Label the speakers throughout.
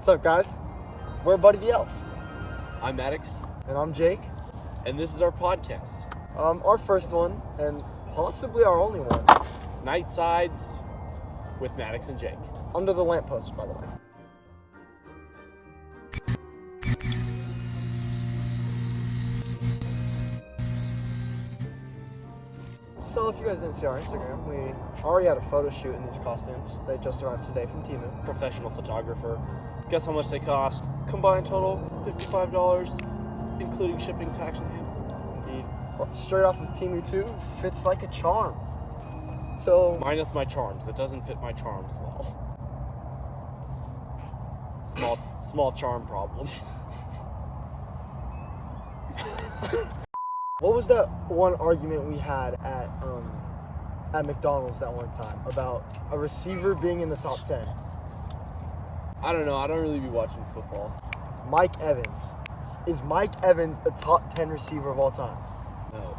Speaker 1: What's up, guys? We're Buddy the Elf.
Speaker 2: I'm Maddox.
Speaker 1: And I'm Jake.
Speaker 2: And this is our podcast.
Speaker 1: Our first one, and possibly our only one.
Speaker 2: Night Sides with Maddox and Jake.
Speaker 1: Under the lamppost, by the way. So if you guys didn't see our Instagram, we already had a photo shoot in these costumes. They just arrived today from Temu.
Speaker 2: Professional photographer. Guess how much they cost? Combined total, $55, including shipping, tax, and handling.
Speaker 1: Indeed. Straight off of Temu 2, fits like a charm. So
Speaker 2: minus my charms. It doesn't fit my charms well. Small charm problem.
Speaker 1: what was that one argument we had at McDonald's that one time about a receiver being in the top 10?
Speaker 2: I don't know. I don't really be watching football.
Speaker 1: Mike Evans. Is Mike Evans a top 10 receiver of all time?
Speaker 2: No.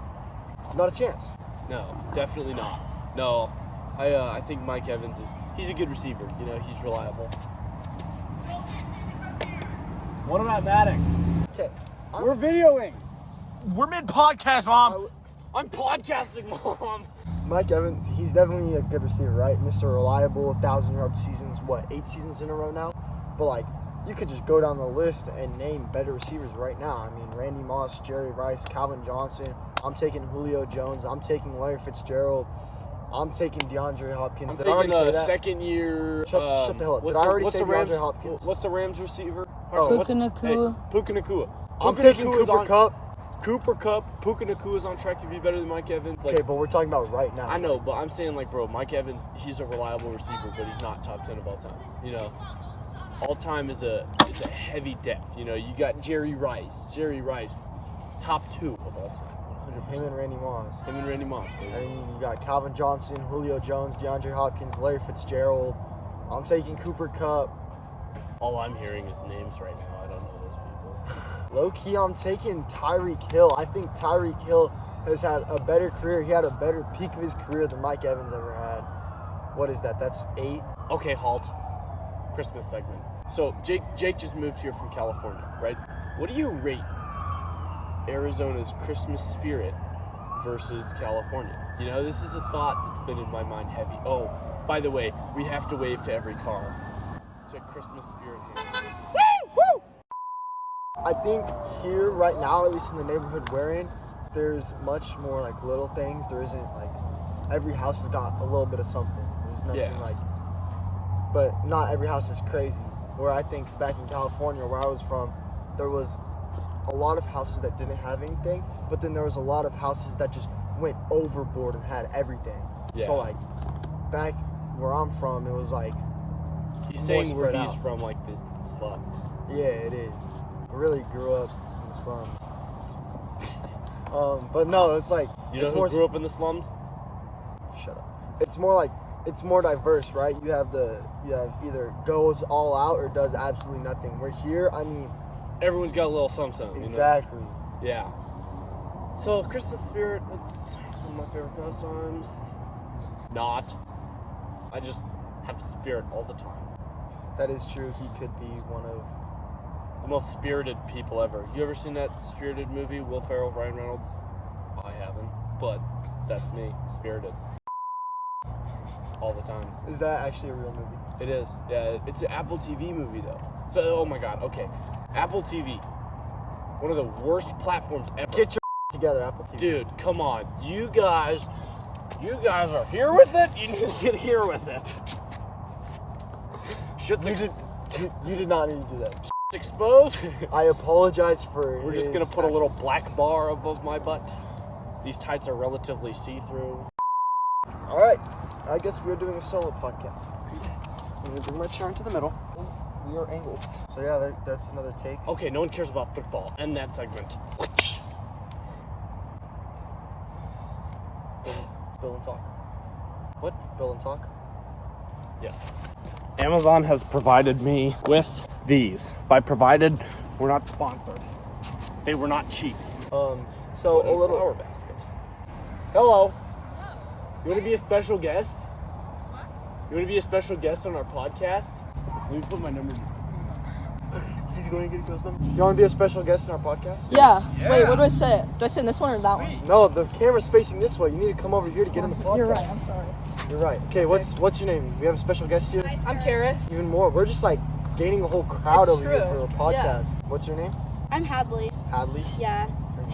Speaker 1: Not a chance.
Speaker 2: No, definitely not. No. I think Mike Evans he's a good receiver. You know, he's reliable. What about Maddox?
Speaker 1: Okay.
Speaker 2: We're videoing.
Speaker 3: We're mid-podcast, Mom.
Speaker 2: I'm podcasting, Mom.
Speaker 1: Mike Evans, he's definitely a good receiver, right? Mr. Reliable, 1,000-yard seasons, 8 seasons in a row now? But, you could just go down the list and name better receivers right now. I mean, Randy Moss, Jerry Rice, Calvin Johnson. I'm taking Julio Jones. I'm taking Larry Fitzgerald. I'm taking DeAndre Hopkins.
Speaker 2: I'm
Speaker 1: Did I already say
Speaker 2: taking a
Speaker 1: that?
Speaker 2: second year.
Speaker 1: Shut the hell up. Did I already say DeAndre Hopkins?
Speaker 2: What's the Rams receiver?
Speaker 4: Puka Nacua.
Speaker 2: Puka Nacua.
Speaker 1: I'm taking Cooper Kupp.
Speaker 2: Cooper Kupp. Puka Nacua is on track to be better than Mike Evans.
Speaker 1: Okay, but we're talking about right now.
Speaker 2: I know, but I'm saying, bro, Mike Evans, he's a reliable receiver, but he's not top 10 of all time. You know, all time is a heavy depth. You know, you got Jerry Rice, top 2 of all time.
Speaker 1: Him and Randy Moss.
Speaker 2: Him and Randy Moss. Baby.
Speaker 1: And then you got Calvin Johnson, Julio Jones, DeAndre Hopkins, Larry Fitzgerald. I'm taking Cooper Kupp.
Speaker 2: All I'm hearing is names right now. I don't know those people.
Speaker 1: Low-key, I'm taking Tyreek Hill. I think Tyreek Hill has had a better career. He had a better peak of his career than Mike Evans ever had. What is that? That's 8?
Speaker 2: Okay, halt. Christmas segment. So, Jake just moved here from California, right? What do you rate Arizona's Christmas spirit versus California? You know, this is a thought that's been in my mind heavy. Oh, by the way, we have to wave to every car to Christmas spirit here.
Speaker 1: Woo! I think here right now, at least in the neighborhood we're in, there's much more little things. There isn't every house has got a little bit of something. There's nothing but not every house is crazy. Where I think back in California, where I was from, there was a lot of houses that didn't have anything, but then there was a lot of houses that just went overboard and had everything.
Speaker 2: Yeah.
Speaker 1: So back where I'm from, it was
Speaker 2: he's saying where he's
Speaker 1: out.
Speaker 2: from, it's the slums.
Speaker 1: Yeah, it is. I really grew up in the slums. But no, it's
Speaker 2: you know who grew up in the slums?
Speaker 1: Shut up. It's more diverse, right? You have either goes all out or does absolutely nothing. We're here, I mean,
Speaker 2: everyone's got a little something.
Speaker 1: Exactly.
Speaker 2: You know? Yeah. So Christmas spirit, it's one of my favorite pastimes. Not. I just have spirit all the time.
Speaker 1: That is true. He could be one of
Speaker 2: the most spirited people ever. You ever seen that Spirited movie, Will Ferrell, Ryan Reynolds? I haven't, but that's me, spirited. All the time.
Speaker 1: Is that actually a real movie?
Speaker 2: It is. Yeah, it's an Apple TV movie though. So, oh my God, okay. Apple TV, one of the worst platforms ever.
Speaker 1: Get your together, Apple TV.
Speaker 2: Dude, come on. You guys are here with it? You need to get here with it.
Speaker 1: You did not need to do that.
Speaker 2: Exposed?
Speaker 1: I apologize for
Speaker 2: We're just going to put a little black bar above my butt. These tights are relatively see-through.
Speaker 1: All right. I guess we're doing a solo podcast.
Speaker 2: I'm going to bring my chair into the middle.
Speaker 1: We are angled. So yeah, that's another take.
Speaker 2: Okay, no one cares about football. End that segment.
Speaker 1: Bill and talk.
Speaker 2: What?
Speaker 1: Bill and talk?
Speaker 2: Yes. Amazon has provided me with these. By provided, we're not sponsored. They were not cheap.
Speaker 1: So a little
Speaker 2: flower basket. Hello. You want to be a special guest? What? You want to be a special guest on our podcast? Let me put my number. you going to get a ghost number?
Speaker 1: You want to be a special guest in our podcast?
Speaker 4: Yeah. Wait, what do I say? Do I say in this one or that one?
Speaker 1: No, the camera's facing this way. You need to come over here to get in the podcast.
Speaker 4: You're right. I'm sorry.
Speaker 1: You're right. Okay, what's your name? We have a special guest here.
Speaker 4: I'm Karis.
Speaker 1: Even more. We're just like gaining a whole crowd
Speaker 4: It's
Speaker 1: over here
Speaker 4: true.
Speaker 1: for a podcast.
Speaker 4: Yeah.
Speaker 1: What's your name?
Speaker 5: I'm Hadley.
Speaker 1: Hadley.
Speaker 5: Yeah.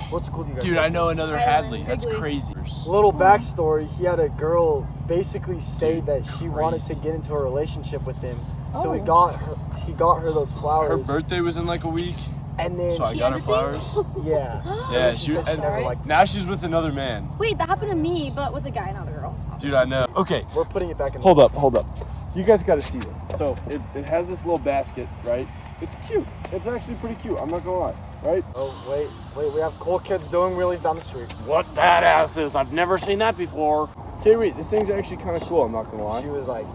Speaker 1: What school do you guys
Speaker 3: Dude,
Speaker 1: go
Speaker 3: I
Speaker 1: to?
Speaker 3: know another
Speaker 5: Island.
Speaker 3: Hadley. That's
Speaker 5: Digley.
Speaker 3: crazy.
Speaker 1: Little backstory, he had a girl basically say
Speaker 3: Dude,
Speaker 1: that she wanted to
Speaker 3: crazy.
Speaker 1: get into a relationship with him. So he
Speaker 4: Oh.
Speaker 1: got her those
Speaker 3: Her
Speaker 1: flowers.
Speaker 3: birthday was in like a week,
Speaker 1: And then
Speaker 3: so I got her flowers.
Speaker 1: yeah.
Speaker 3: Yeah,
Speaker 1: She said she never
Speaker 4: Sorry.
Speaker 1: liked it.
Speaker 3: now she's with another man.
Speaker 5: Wait, that happened to me, but with a guy, not a girl.
Speaker 3: Dude, I know. Okay,
Speaker 1: We're putting it back in
Speaker 2: Hold up. You guys got to see this. So it has this little basket, right? It's cute. It's actually pretty cute. I'm not gonna lie, right?
Speaker 1: Oh, wait. We have cool kids doing wheelies down the street.
Speaker 2: What badasses? I've never seen that before. Okay, wait. This thing's actually kind of cool. I'm not gonna lie.
Speaker 1: She was like,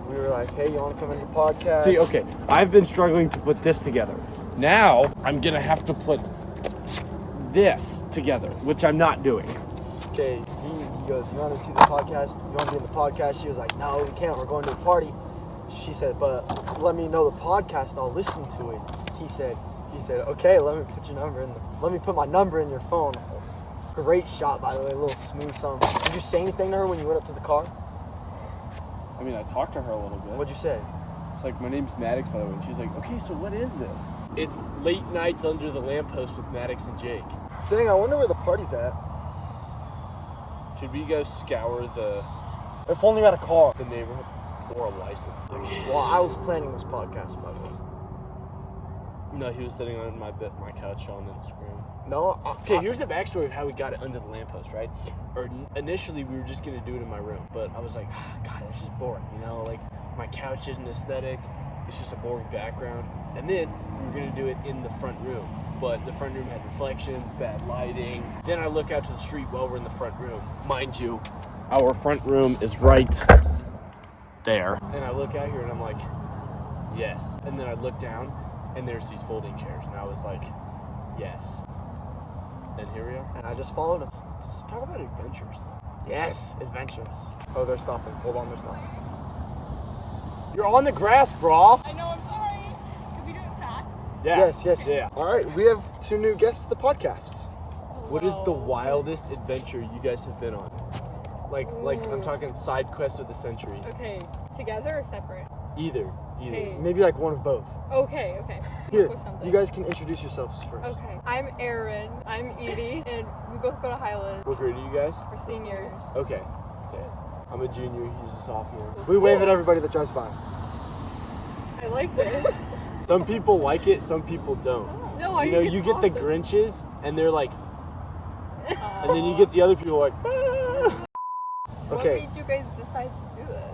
Speaker 1: we were like, hey, you want to come into the podcast?
Speaker 2: See, okay, I've been struggling to put this together. Now I'm gonna have to put this together, which I'm not doing.
Speaker 1: Okay, he goes, you want to see the podcast? You want to be in the podcast? She was like, no, we can't. We're going to a party. She said, but let me know the podcast. I'll listen to it. He said, okay, let me put your number in. Let me put my number in your phone. Great shot, by the way, a little smooth song. Did you say anything to her when you went up to the car?
Speaker 2: I mean, I talked to her a little bit.
Speaker 1: What'd you say?
Speaker 2: It's like, my name's Maddox, by the way. And she's like, okay, so what is this? It's Late Nights Under the Lamppost with Maddox and Jake.
Speaker 1: Saying, I wonder where the party's at.
Speaker 2: Should we go scour
Speaker 1: If only we had a car.
Speaker 2: the neighborhood or a license?
Speaker 1: Well, I was planning this podcast, by the way.
Speaker 2: No, he was sitting on my couch on Instagram.
Speaker 1: No,
Speaker 2: Okay, here's the backstory of how we got it under the lamppost, right? Or initially we were just gonna do it in my room, but I was like, God, it's just boring, you know? Like, my couch isn't aesthetic, it's just a boring background. And then we were gonna do it in the front room, but the front room had reflections, bad lighting. Then I look out to the street while we're in the front room. Mind you, our front room is right there. And I look out here and I'm like, yes. And then I look down and there's these folding chairs, and I was like, yes. And here we are.
Speaker 1: and I just followed him.
Speaker 2: Let's talk about adventures.
Speaker 1: Yes, adventures. Oh, they're stopping. Hold on, they're stopping.
Speaker 2: You're on the grass, brah.
Speaker 5: I know, I'm sorry. Can we do it fast?
Speaker 2: Yeah.
Speaker 1: Yes.
Speaker 2: Yeah.
Speaker 1: All right, we have 2 new guests to the podcast.
Speaker 2: What is the wildest adventure you guys have been on? Like I'm talking side quest of the century.
Speaker 6: Okay, together or separate?
Speaker 2: Either.
Speaker 6: Okay.
Speaker 1: Maybe like one of both.
Speaker 6: Okay.
Speaker 1: Here,
Speaker 6: With something.
Speaker 1: you guys can introduce yourselves first.
Speaker 6: Okay. I'm Erin. I'm Evie, and we both go to Highland.
Speaker 2: What grade are you guys?
Speaker 6: We're seniors.
Speaker 2: Okay. I'm a junior. He's a sophomore.
Speaker 1: We wave at everybody that drives by.
Speaker 6: I like this.
Speaker 2: Some people like it. Some people don't.
Speaker 6: No, I
Speaker 2: You know,
Speaker 6: think
Speaker 2: you
Speaker 6: it's
Speaker 2: get the
Speaker 6: awesome.
Speaker 2: Grinches, and they're like, and then you get the other people like. "Ah."
Speaker 1: Okay.
Speaker 6: What made you guys decide to do this?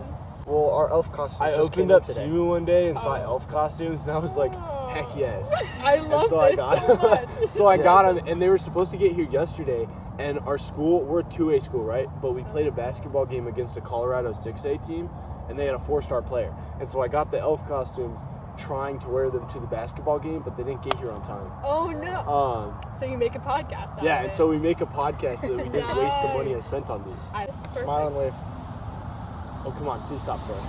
Speaker 1: Well, our elf costume
Speaker 2: I
Speaker 1: just came
Speaker 2: opened up
Speaker 1: in today.
Speaker 2: Temu one day and saw
Speaker 6: Oh.
Speaker 2: elf costumes, and I was like, heck yes.
Speaker 6: I
Speaker 2: And
Speaker 6: love
Speaker 2: so I
Speaker 6: this
Speaker 2: got
Speaker 6: so much.
Speaker 2: so I
Speaker 1: Yes.
Speaker 2: got them, and they were supposed to get here yesterday. And our school, we're a 2A school, right? But we played a basketball game against a Colorado 6A team, and they had a 4-star player. And so I got the elf costumes, trying to wear them to the basketball game, but they didn't get here on time.
Speaker 6: Oh no. So you make a podcast out
Speaker 2: Yeah,
Speaker 6: of
Speaker 2: and
Speaker 6: it.
Speaker 2: so we make a podcast so that we didn't waste the money I spent on these.
Speaker 6: This is perfect.
Speaker 1: Smile and wave.
Speaker 2: Oh, come on, please stop for us.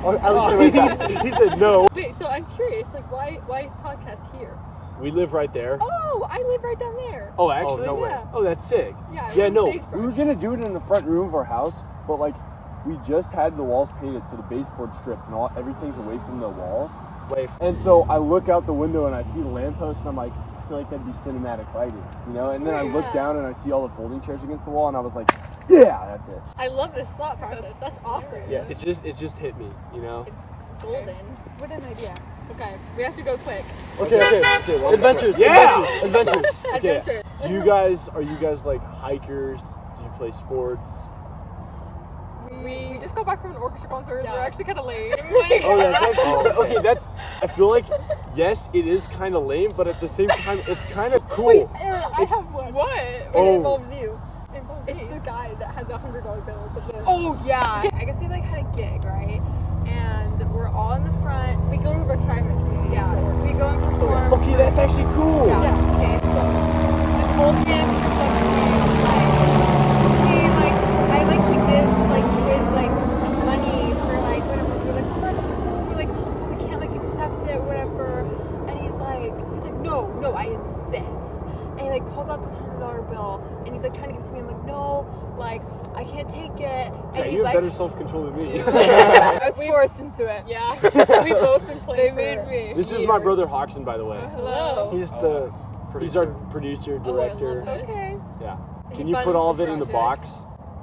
Speaker 1: Oh, at least they waved back.
Speaker 2: He said no.
Speaker 6: Wait, so I'm curious, like why podcast here?
Speaker 2: We live right there.
Speaker 6: Oh, I live right down there.
Speaker 2: Oh, actually?
Speaker 1: no way.
Speaker 6: Yeah.
Speaker 2: Oh, that's sick.
Speaker 6: Yeah,
Speaker 2: Yeah,
Speaker 6: in
Speaker 2: no,
Speaker 6: Sagebrush.
Speaker 2: we were gonna do it in the front room of our house, but like, we just had the walls painted, so the baseboard stripped and everything's away from the walls.
Speaker 1: Wave.
Speaker 2: And so I look out the window and I see the lamppost, and I'm like, I feel like that'd be cinematic lighting, you know? And then I look
Speaker 6: Yeah.
Speaker 2: down and I see all the folding chairs against the wall, and I was like, yeah, that's it.
Speaker 6: I love this thought process. That's awesome.
Speaker 1: Yes.
Speaker 2: It just hit me, you know?
Speaker 6: It's golden. What an idea. Okay, we have to go quick.
Speaker 1: Okay.
Speaker 2: well,
Speaker 1: Adventures.
Speaker 2: Yeah!
Speaker 1: Adventures.
Speaker 2: Okay.
Speaker 6: Adventure.
Speaker 2: Are you guys like hikers? Do you play sports?
Speaker 6: We just got back from an orchestra concert.
Speaker 5: Yeah.
Speaker 6: We're actually kind of late.
Speaker 2: Oh, that's actually okay. I feel like yes, it is kind of lame, but at the same time, it's kind of cool.
Speaker 6: Wait, Aaron, I
Speaker 2: It's-
Speaker 6: have one.
Speaker 5: What?
Speaker 6: It
Speaker 2: Oh.
Speaker 6: involves you. It's the guy that had the $100 bills at the.
Speaker 5: Oh yeah. I guess we like had a gig, right? And we're all in the front.
Speaker 6: We go to a retirement community.
Speaker 5: Yeah.
Speaker 6: store.
Speaker 5: So we go and perform.
Speaker 2: Okay, that's actually cool.
Speaker 5: Yeah. Okay. So this old man comes up to me and was like, "Hey, like I like to give like kids like money for like whatever." We're like, "Oh, that's cool." We're like, "But we can't like accept it. I insist. And he like pulls out this $100 bill and he's like trying to give it to me. I'm like, no, like I can't take it. And
Speaker 2: Yeah,
Speaker 5: he's
Speaker 2: you have
Speaker 5: like,
Speaker 2: better self-control than me.
Speaker 5: I was forced into it.
Speaker 6: Yeah. We both been playing.
Speaker 5: They made me.
Speaker 2: This is my brother Hoxton, by the way.
Speaker 5: Hello.
Speaker 1: He's the
Speaker 2: He's our
Speaker 1: producer.
Speaker 2: producer,
Speaker 6: Oh, I love
Speaker 2: director.
Speaker 6: it.
Speaker 5: Okay.
Speaker 2: Yeah.
Speaker 5: He
Speaker 2: Can you
Speaker 5: funds
Speaker 2: put all of
Speaker 5: the
Speaker 2: it in the
Speaker 5: project.
Speaker 2: box?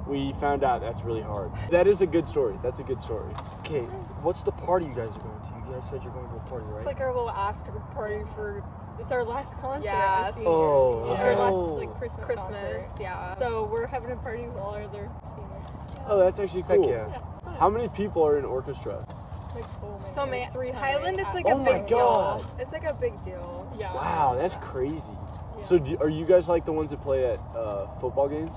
Speaker 2: We found out that's really hard. That is a good story. That's a good story.
Speaker 1: Okay, what's the party you guys are going to? You guys said you're going to a party, right?
Speaker 6: It's like our little after party for. It's our last concert.
Speaker 5: Yeah,
Speaker 6: as
Speaker 1: Oh.
Speaker 6: seniors. Our last
Speaker 1: Oh.
Speaker 6: like Christmas
Speaker 5: Christmas,
Speaker 6: concert.
Speaker 5: yeah.
Speaker 6: So we're having a party with all our other seniors.
Speaker 2: Oh, that's actually
Speaker 1: Heck
Speaker 2: cool.
Speaker 1: yeah.
Speaker 2: How many people are in orchestra?
Speaker 6: Like, oh man.
Speaker 5: So
Speaker 6: like 300
Speaker 5: Highland, it's like
Speaker 2: Oh
Speaker 5: a
Speaker 2: my
Speaker 5: big deal.
Speaker 2: God.
Speaker 5: It's like a big deal.
Speaker 6: Yeah.
Speaker 2: Wow, that's crazy.
Speaker 6: Yeah.
Speaker 2: So are you guys like the ones that play at football games?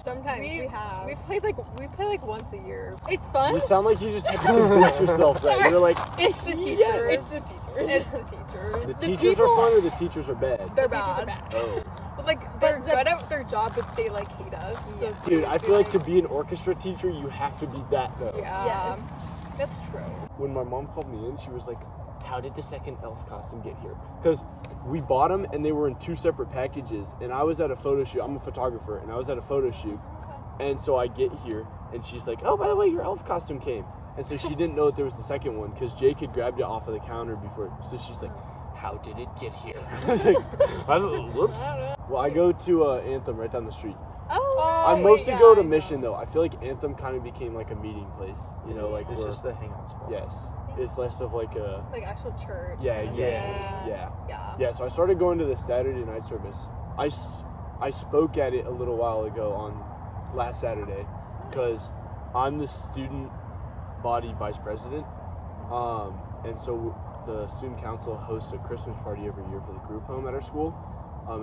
Speaker 6: Sometimes we have.
Speaker 5: We play like once a year.
Speaker 6: It's fun.
Speaker 2: You sound like you just had to convince yourself that. You're like,
Speaker 5: It's the teachers.
Speaker 6: Yeah, it's the teachers.
Speaker 5: It's the teachers.
Speaker 2: the
Speaker 6: The
Speaker 2: teachers are
Speaker 6: people-
Speaker 2: fun or the teachers are bad?
Speaker 5: They're
Speaker 6: The teachers are
Speaker 5: bad.
Speaker 6: bad.
Speaker 2: Oh.
Speaker 5: But like they're
Speaker 6: But
Speaker 5: good at their job, but they like hate us. So
Speaker 6: Yeah.
Speaker 2: Dude, I feel like to be an orchestra teacher, you have to be that though.
Speaker 5: Yeah.
Speaker 6: Yes.
Speaker 5: That's true.
Speaker 2: When my mom called me in, she was like, how did the second elf costume get here? Because we bought them and they were in 2 separate packages. And I was at a photo shoot. I'm a photographer and I was at a photo shoot. And so I get here and she's like, oh, by the way, your elf costume came. And so she didn't know that there was the second one because Jake had grabbed it off of the counter before. So she's like, how did it get here? I was like, whoops. Well, I go to Anthem right down the street.
Speaker 6: Oh.
Speaker 2: I
Speaker 5: wait,
Speaker 2: mostly
Speaker 5: yeah,
Speaker 2: go to
Speaker 5: I know.
Speaker 2: Mission though. I feel like Anthem kind of became like a meeting place. You know, like
Speaker 1: it's
Speaker 2: where,
Speaker 1: just the hangout spot.
Speaker 2: yes, it's less of like a
Speaker 5: Like actual church.
Speaker 2: yeah,
Speaker 5: kind of
Speaker 2: exactly.
Speaker 5: thing.
Speaker 2: Yeah.
Speaker 5: Yeah.
Speaker 2: Yeah, so I started going to the Saturday night service. I spoke at it a little while ago on last Saturday because I'm the student body vice president. And so the student council hosts a Christmas party every year for the group home at our school.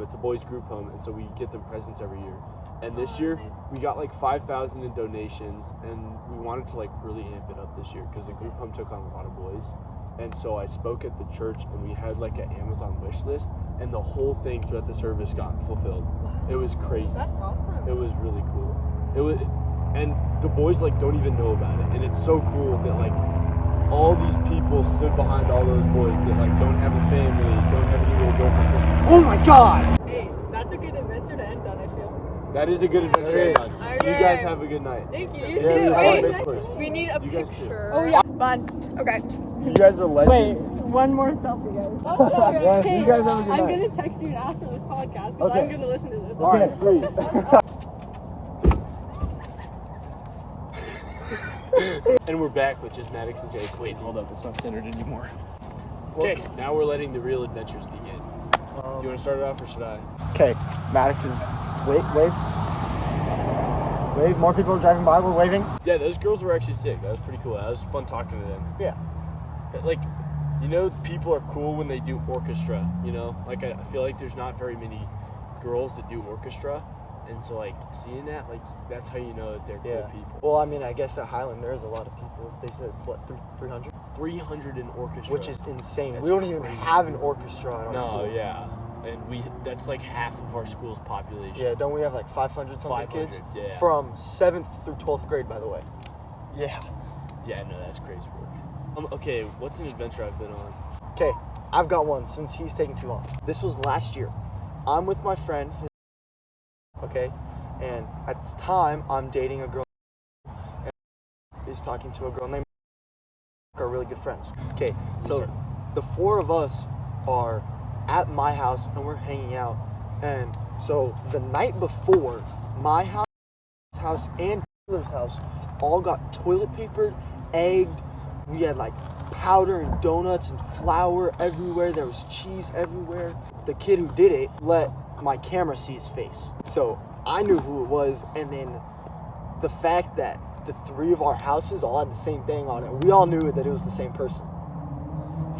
Speaker 2: It's a boys group home, and so we get them presents every year. And this
Speaker 5: Oh,
Speaker 2: year,
Speaker 5: nice.
Speaker 2: we got like 5,000 in donations, and we wanted to like really amp it up this year because the group home took on a lot of boys. And so I spoke at the church, and we had like an Amazon wish list, and the whole thing throughout the service got fulfilled. It was crazy.
Speaker 6: That's awesome.
Speaker 2: It was really cool. It was, and the boys like don't even know about it, and it's so cool that like all these people stood behind all those boys that like don't have a family, don't have anywhere to go for Christmas. Oh my God!
Speaker 6: Hey, that's a good adventure to end on, I feel.
Speaker 2: That is a good adventure.
Speaker 1: It is.
Speaker 2: to end on. You guys have a good night.
Speaker 6: Thank you.
Speaker 2: Yeah,
Speaker 5: too.
Speaker 2: I
Speaker 5: Wait,
Speaker 2: miss first.
Speaker 5: We need a
Speaker 2: You guys too.
Speaker 5: picture.
Speaker 6: Oh, yeah.
Speaker 5: Fun. Okay.
Speaker 2: You guys are legends.
Speaker 6: One more selfie, guys.
Speaker 1: Yes,
Speaker 6: Hey,
Speaker 1: you guys have a good
Speaker 6: I'm
Speaker 1: night.
Speaker 6: gonna text you and ask for this podcast because
Speaker 2: Okay.
Speaker 6: I'm gonna listen to this.
Speaker 2: All right, sweet. And we're back with just Maddox and Jake. Wait, hold up, it's not centered anymore. Okay, now we're letting the real adventures begin. Do you want to start it off or should I?
Speaker 1: Okay, Maddox is wave. More people are driving by. We're waving.
Speaker 2: Yeah, those girls were actually sick. That was pretty cool. That was fun talking to them.
Speaker 1: Yeah.
Speaker 2: But, like, you know, people are cool when they do orchestra, you know? Like, I feel like there's not very many girls that do orchestra. And so, like, seeing that, like, that's how you know that they're
Speaker 1: Yeah.
Speaker 2: cool people.
Speaker 1: Well, I mean, I guess at Highland there's a lot of people. They said what, 300,
Speaker 2: 300 in orchestra.
Speaker 1: which is insane.
Speaker 2: That's
Speaker 1: we don't even
Speaker 2: crazy.
Speaker 1: have an orchestra at our
Speaker 2: No,
Speaker 1: school.
Speaker 2: yeah. And that's like half of our school's population.
Speaker 1: Yeah, don't we have like 500 something
Speaker 2: 500,
Speaker 1: kids?
Speaker 2: yeah.
Speaker 1: From 7th through 12th grade, by the way.
Speaker 2: Yeah. Yeah, no, that's crazy work. Okay, what's an adventure I've been on?
Speaker 1: Okay, I've got one since he's taking too long. This was last year. I'm with my friend, okay, and at the time I'm dating a girl and he's talking to a girl named are really good friends. Okay, so the 4 of us are at my house and we're hanging out. And so the night before, my house and Taylor's house all got toilet papered, egged. We had like powder and donuts and flour everywhere. There was cheese everywhere. The kid who did it let my camera see his face. So I knew who it was, and then the fact that the 3 of our houses all had the same thing on it, we all knew that it was the same person.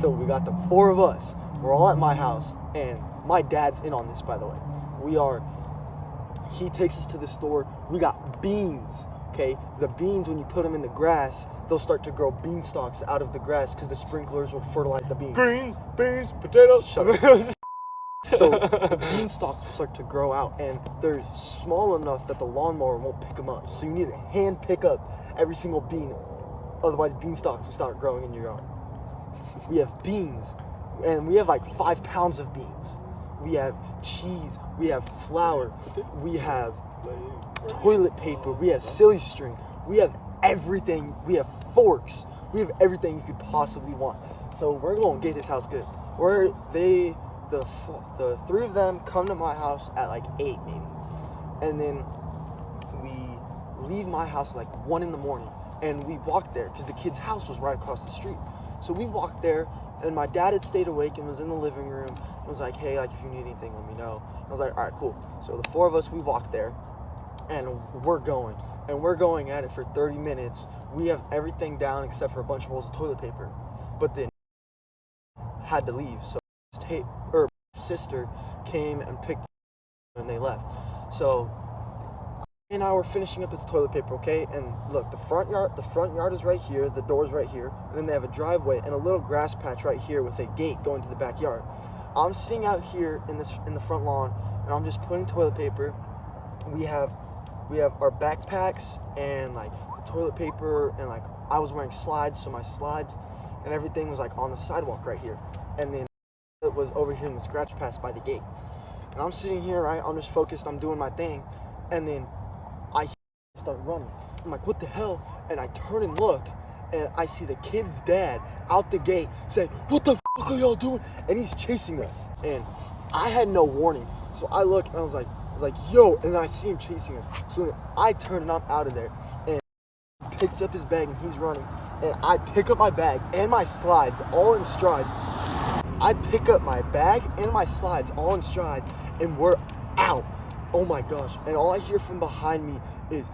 Speaker 1: So we got the 4 of us. We're all at my house, and my dad's in on this, by the way. He takes us to the store. We got beans, okay? The beans, when you put them in the grass, they'll start to grow bean stalks out of the grass because the sprinklers will fertilize the beans.
Speaker 2: Beans, potatoes.
Speaker 1: Shut up. So the bean stalks will start to grow out, and they're small enough that the lawnmower won't pick them up. So you need to hand pick up every single bean. Otherwise, bean stalks will start growing in your yard. We have beans, and we have like 5 pounds of beans. we have cheese, we have flour, we have toilet paper, we have silly string, we have everything, we have forks, we have everything you could possibly want. So we're gonna get his house good. The three of them come to my house at like 8 maybe, and then we leave my house at like 1 in the morning, and we walked there because the kid's house was right across the street. So we walked there, and my dad had stayed awake and was in the living room and was like, hey, like if you need anything, let me know. I was like, all right, cool. So the four of us, we walked there, and we're going at it for 30 minutes. We have everything down except for a bunch of rolls of toilet paper, but then had to leave. So her sister came and picked and they left. So me and I were finishing up this toilet paper, okay? And look, the front yard is right here, the door's right here, and then they have a driveway and a little grass patch right here with a gate going to the backyard. I'm sitting out here in the front lawn, and I'm just putting toilet paper. We have our backpacks and like the toilet paper, and like I was wearing slides, so my slides and everything was like on the sidewalk right here. And then it was over here in the scratch pass by the gate. And I'm sitting here, right? I'm just focused, I'm doing my thing. And then I start running. I'm like, what the hell? And I turn and look, and I see the kid's dad out the gate saying, what the fuck are y'all doing? And he's chasing us. And I had no warning. So I look, and I was like, yo, and then I see him chasing us. So then I turn and I'm out of there. And he picks up his bag and he's running. And I pick up my bag and my slides all in stride. I pick up my bag and my slides all in stride, and we're out. Oh my gosh. And all I hear from behind me is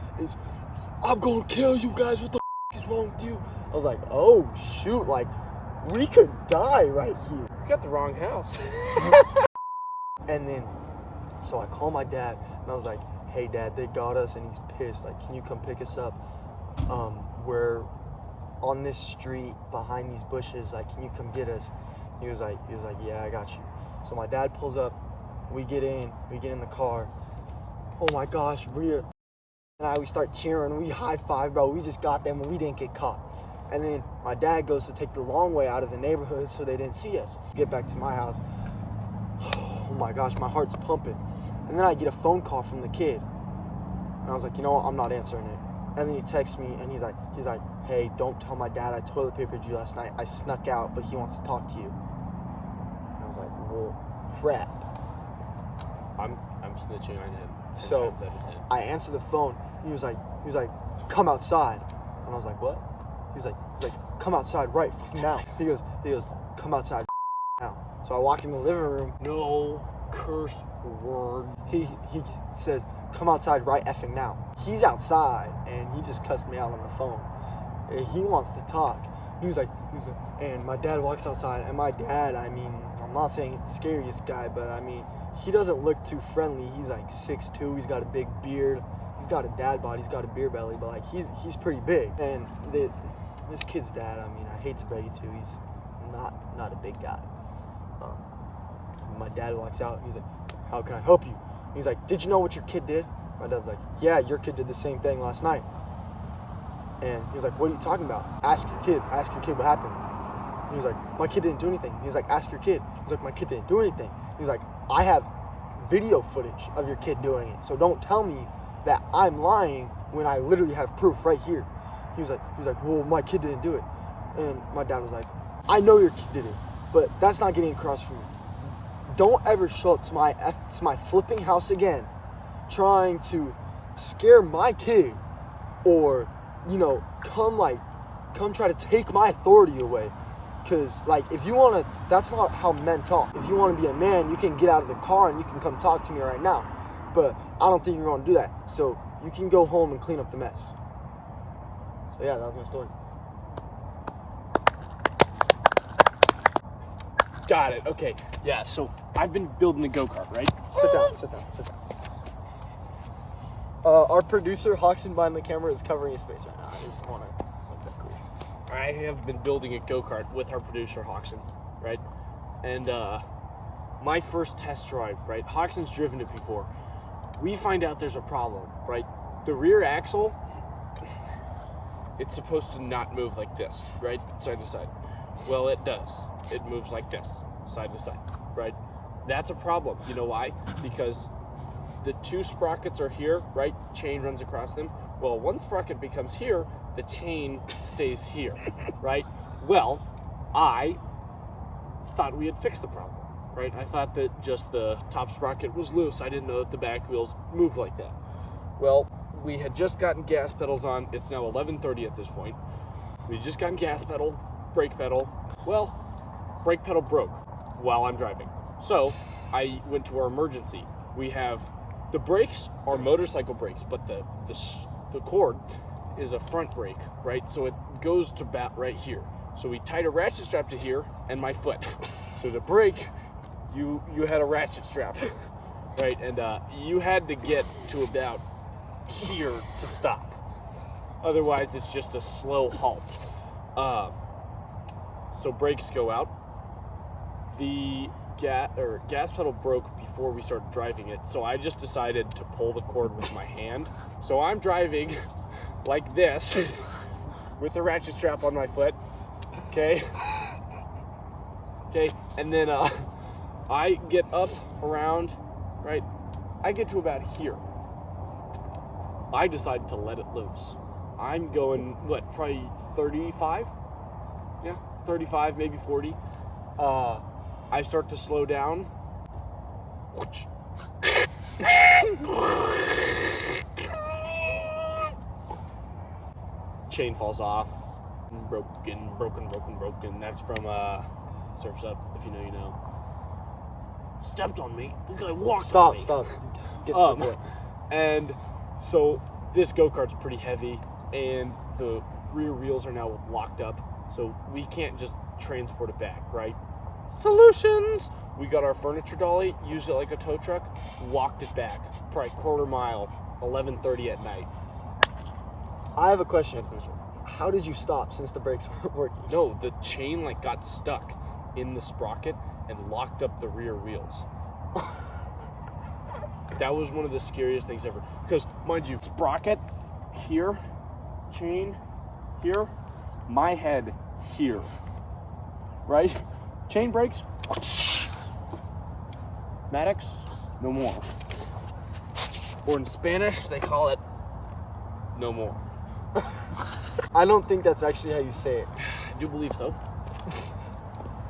Speaker 1: I'm gonna kill you guys. What the is wrong with you? I was like, oh shoot, like we could die right here.
Speaker 2: You got the wrong house.
Speaker 1: And then so I call my dad and I was like, hey dad, they got us, and he's pissed. Like, can you come pick us up? We're on this street behind these bushes. Like, can you come get us? He was like, yeah, I got you. So my dad pulls up, we get in the car. Oh my gosh, we start cheering, we high five, bro. We just got them and we didn't get caught. And then my dad goes to take the long way out of the neighborhood so they didn't see us. Get back to my house. Oh my gosh, my heart's pumping. And then I get a phone call from the kid. And I was like, you know what, I'm not answering it. And then he texts me and he's like, hey, don't tell my dad I toilet papered you last night. I snuck out, but he wants to talk to you. And I was like, well, crap.
Speaker 2: I'm snitching on him.
Speaker 1: So I answer the phone. He was like, come outside. And I was like, what? He was like, come outside right now. He goes, come outside now. So I walk in the living room.
Speaker 2: No cursed word.
Speaker 1: He says, come outside right effing now. He's outside and he just cussed me out on the phone. And he wants to talk. He was like, and my dad walks outside, and my dad, I mean, I'm not saying he's the scariest guy, but I mean, he doesn't look too friendly. He's like 6'2", he's got a big beard, he's got a dad bod, he's got a beer belly, but like he's pretty big. And this kid's dad, I mean, I hate to break it to you, he's not a big guy. My dad walks out and he's like, how can I help you? And he's like, did you know what your kid did? My dad's like, yeah, your kid did the same thing last night. And he was like, what are you talking about? Ask your kid what happened. And he was like, my kid didn't do anything. He was like, ask your kid. He was like, my kid didn't do anything. He was like, I have video footage of your kid doing it, so don't tell me that I'm lying when I literally have proof right here. He was like, well, my kid didn't do it. And my dad was like, I know your kid did it, but that's not getting across from me. Don't ever show up to my flipping house again trying to scare my kid, or come try to take my authority away. Because like, if you want to, that's not how men talk. If you want to be a man, you can get out of the car and you can come talk to me right now. But I don't think you're going to do that. So you can go home and clean up the mess. So yeah, that was my story.
Speaker 2: Got it. Okay. Yeah. So I've been building a go-kart, right?
Speaker 1: Sit down. Our producer, Hoxton behind the camera, is covering his face right now. I just want to make that cool.
Speaker 2: I have been building a go-kart with our producer, Hoxton, right? And my first test drive, right? Hoxton's driven it before. We find out there's a problem, right? The rear axle, it's supposed to not move like this, right? Side to side. Well, it does. It moves like this, side to side, right? That's a problem. You know why? Because the two sprockets are here, right? Chain runs across them. Well, one sprocket becomes here, the chain stays here, right? Well, I thought we had fixed the problem, right? I thought that just the top sprocket was loose. I didn't know that the back wheels moved like that. Well, we had just gotten gas pedals on. It's now 11:30 at this point. We just gotten gas pedal, brake pedal. Well, brake pedal broke while I'm driving. So I went to our emergency. We have the brakes are motorcycle brakes, but the cord is a front brake, right? So it goes to about right here. So we tied a ratchet strap to here and my foot. So the brake, you had a ratchet strap, right? And you had to get to about here to stop. Otherwise, it's just a slow halt. So brakes go out. The gas pedal broke before we started driving it, so I just decided to pull the cord with my hand. So I'm driving like this with the ratchet strap on my foot. Okay, and then I get up around, right? I get to about here. I decide to let it loose. I'm going, probably 35? Yeah, 35, maybe 40. I start to slow down. Chain falls off. Broken. That's from Surf's Up, if you know, you know. Stepped on me. The guy walked on me.
Speaker 1: Stop. Get to the point.
Speaker 2: And so this go-kart's pretty heavy, and the rear wheels are now locked up, so we can't just transport it back, right? Solutions! We got our furniture dolly, used it like a tow truck, walked it back, probably quarter mile, 11:30 at night.
Speaker 1: I have a question. How did you stop since the brakes weren't working?
Speaker 2: No, the chain got stuck in the sprocket and locked up the rear wheels. That was one of the scariest things ever. Because, mind you, sprocket here, chain here, my head here, right? Chain brakes, Maddox, no more. Or in Spanish, they call it no more.
Speaker 1: I don't think that's actually how you say it.
Speaker 2: I do believe so.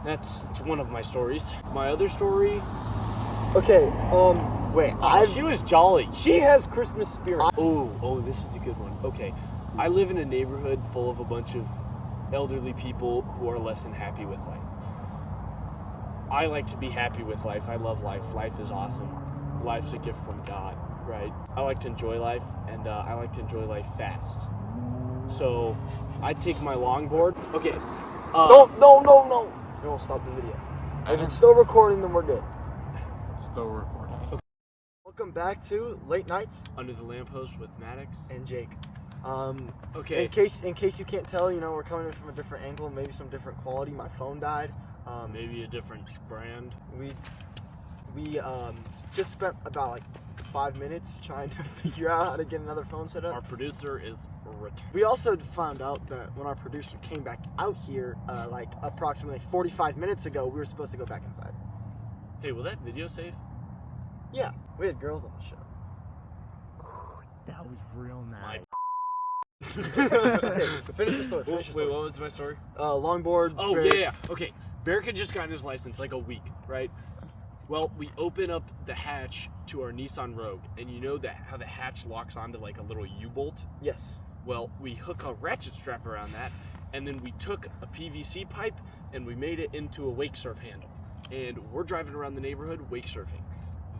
Speaker 2: That's one of my stories. My other story...
Speaker 1: Okay, wait.
Speaker 2: She was jolly. She has Christmas spirit. Oh, this is a good one. Okay, I live in a neighborhood full of a bunch of elderly people who are less than happy with life. I like to be happy with life. I love life. Life is awesome. Life's a gift from God, right? I like to enjoy life, and I like to enjoy life fast. So, I take my longboard. Okay.
Speaker 1: No. We won't stop the video. If it's still recording, then we're good.
Speaker 3: Still recording.
Speaker 2: Okay.
Speaker 1: Welcome back to Late Nights
Speaker 2: Under the Lamppost with Maddox
Speaker 1: and Jake.
Speaker 2: Okay.
Speaker 1: In case you can't tell, we're coming in from a different angle, maybe some different quality. My phone died.
Speaker 2: Maybe a different brand.
Speaker 1: We just spent about 5 minutes trying to figure out how to get another phone set up.
Speaker 2: Our producer is retarded.
Speaker 1: We also found out that when our producer came back out here, approximately 45 minutes ago, we were supposed to go back inside.
Speaker 2: Hey, will that video save?
Speaker 1: Yeah, we had girls on the show.
Speaker 7: That was real nice.
Speaker 1: Okay, finish the story.
Speaker 2: Wait, what was my story?
Speaker 1: Longboard.
Speaker 2: Oh,
Speaker 1: Barrett.
Speaker 2: yeah. Okay. Barrick had just gotten his license a week, right? Well, we open up the hatch to our Nissan Rogue, and you know how the hatch locks onto a little U-bolt?
Speaker 1: Yes.
Speaker 2: Well, we hook a ratchet strap around that, and then we took a PVC pipe and we made it into a wake surf handle. And we're driving around the neighborhood wake surfing.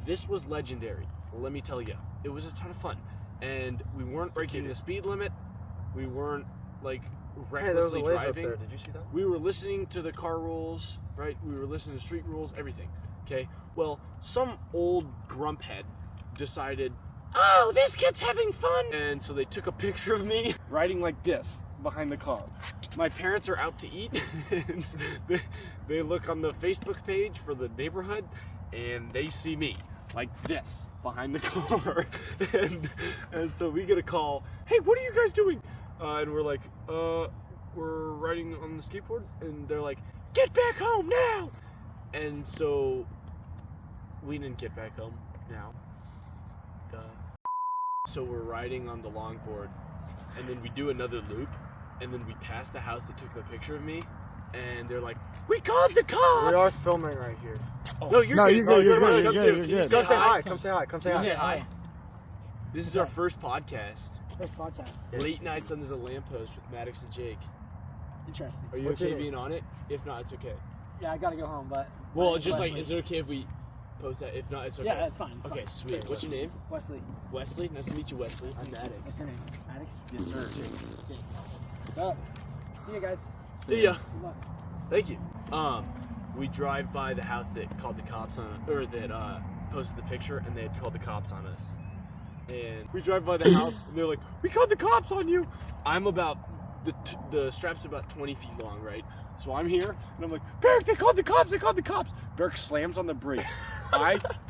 Speaker 2: This was legendary. Let me tell you, it was a ton of fun. And we weren't breaking the speed limit. We weren't recklessly driving.
Speaker 1: Up there. Did you see that?
Speaker 2: We were listening to the car rules, right? We were listening to street rules, everything. Okay. Well, some old grumphead decided, oh, this kid's having fun. And so they took a picture of me riding like this behind the car. My parents are out to eat. And they look on the Facebook page for the neighborhood and they see me like this behind the car. and so we get a call, hey, what are you guys doing? And we're like, we're riding on the skateboard. And they're like, get back home now. And so We didn't get back home now. Duh. So we're riding on the longboard, and then we do another loop, and then we pass the house that took the picture of me, and they're like, "We called the cops!"
Speaker 1: We are filming right here.
Speaker 2: No, you're
Speaker 3: No,
Speaker 2: good.
Speaker 3: you're good, you're
Speaker 2: Come
Speaker 3: good,
Speaker 2: here,
Speaker 3: you're
Speaker 2: come
Speaker 3: good,
Speaker 2: here.
Speaker 3: you're
Speaker 2: Can you
Speaker 3: good.
Speaker 1: Come say hi. Come say hi. Come say
Speaker 2: Can you say
Speaker 1: hi.
Speaker 2: hi? This is our first podcast.
Speaker 8: First podcast.
Speaker 2: Late nights under the lamppost with Maddox and Jake.
Speaker 8: Interesting.
Speaker 2: Are you
Speaker 1: What's
Speaker 2: okay
Speaker 1: your name?
Speaker 2: being on it? If not, it's okay.
Speaker 8: Yeah, I gotta go home, but.
Speaker 2: Well, just
Speaker 8: Wesley.
Speaker 2: like, is it okay if we post that? If not, it's okay.
Speaker 8: Yeah, that's fine. It's
Speaker 2: Okay,
Speaker 8: fine.
Speaker 2: sweet. What's your name?
Speaker 8: Wesley.
Speaker 2: Wesley. Nice to meet you, Wesley. I'm
Speaker 8: What's
Speaker 2: Maddox.
Speaker 8: your name? Maddox?
Speaker 2: Yes, sir.
Speaker 8: Jake. What's up? See you guys.
Speaker 2: See ya.
Speaker 8: Good luck.
Speaker 2: Thank you. We drive by the house that called the cops on, or that posted the picture, and they had called the cops on us. And we drive by the house, and they're like, "We called the cops on you." I'm about the strap's about 20 feet long, right? So I'm here, and I'm like, "Barrick, they called the cops! They called the cops!" Barrick slams on the brakes.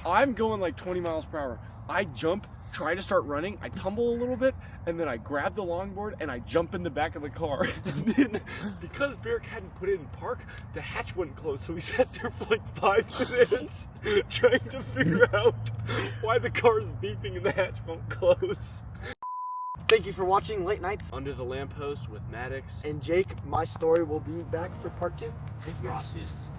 Speaker 2: I'm going like 20 miles per hour. I jump, try to start running. I tumble a little bit, and then I grab the longboard and I jump in the back of the car. And then, because Barrick hadn't put it in park, the hatch wouldn't close, so we sat there for like 5 minutes trying to figure out why the car is beeping and the hatch won't close.
Speaker 1: Thank you for watching Late Nights.
Speaker 2: Under the lamppost with Maddox
Speaker 1: And Jake, my story will be back for part 2. Thank you guys.
Speaker 2: Gracias.